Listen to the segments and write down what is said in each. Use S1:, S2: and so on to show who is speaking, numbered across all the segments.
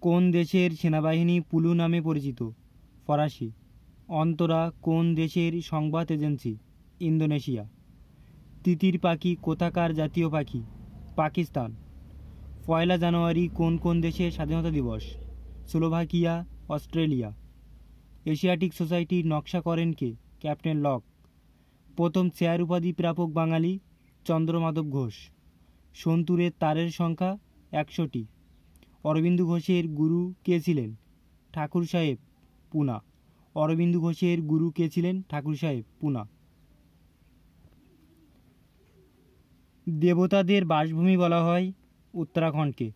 S1: কোন দেশের সেনাবাহিনী পুলু নামে পরিচিত? ফরাসি। অন্তরা কোন দেশের সংবাদ এজেন্সি? ইন্দোনেশিয়া। তিতির পাখি কোথাকার জাতীয় পাখি? পাকিস্তান। পয়লা জানুয়ারি কোন কোন দেশের স্বাধীনতা দিবস? Slovakia, Australia. এশিয়াটিক সোসাইটির নকশা করেন কে? Captain Lock. প্রথম চেয়ার উপাধি প্রাপক বাঙালি? চন্দ্রমাধব ঘোষ। সন্তুরের তারের সংখ্যা 100টি। অরবিন্দু ঘোষের গুরু কে ছিলেন? ঠাকুর সাহেব, পুনা। অরবিন্দু ঘোষের গুরু কে ছিলেন? ঠাকুর সাহেব, পুনা। দেবতাদের বাসভূমি বলা হয় উত্তরাখণ্ডকে।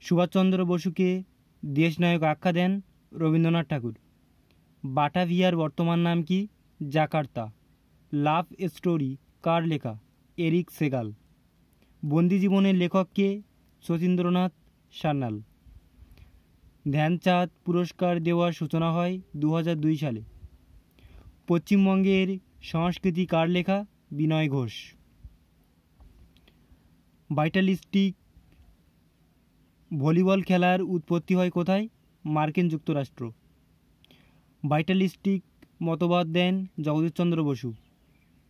S1: সুভাষচন্দ্র বসুকে দেশনায়ক আখ্যা দেন রবীন্দ্রনাথ ঠাকুর। বাটাভিয়ার বর্তমান নাম কি? জাকার্তা। লাভ স্টোরি কার লেখা? এরিক সেগাল। বন্দি জীবনের লেখক কে? শচীন্দ্রনাথ সান্যাল। ধ্যানচাঁদ পুরস্কার দেওয়ার সূচনা হয় 2002 সালে। পশ্চিমবঙ্গের সংস্কৃতি কার লেখা? বিনয় ঘোষ। ভাইটালিস্টিক ভলিবল খেলার উৎপত্তি হয় কোথায়? মার্কিন যুক্তরাষ্ট্র। ভাইটালিস্টিক মতবাদ দেন জগদীশচন্দ্র বসু।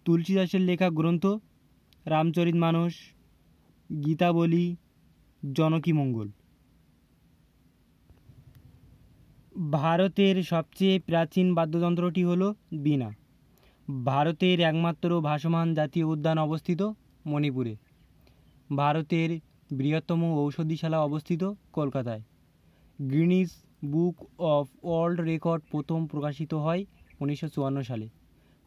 S1: তুলসীদাসের লেখা গ্রন্থ? রামচরিতমানস, গীতাবলি, জনকীমঙ্গল। ভারতের সবচেয়ে প্রাচীন বাদ্যযন্ত্রটি হল বীণা। ভারতের একমাত্র ভাসমান জাতীয় উদ্যান অবস্থিত মণিপুরে। ভারতের বৃহত্তম ঔষধিশালা অবস্থিত কলকাতায়। Guinness book of world record প্রথম প্রকাশিত হয় 1954 সালে।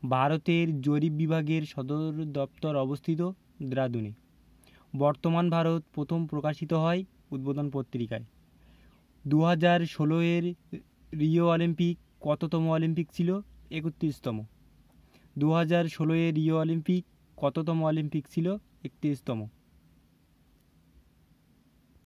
S1: ভারতের জরিপ বিভাগের সদর দপ্তর অবস্থিত দেরাদুনে। বর্তমান ভারত প্রথম প্রকাশিত হয় উদ্বোধন পত্রিকায়। 2016 রিও অলিম্পিক কততম অলিম্পিক ছিল? 31তম। 2016 রিও অলিম্পিক কততম অলিম্পিক ছিল? 31তম।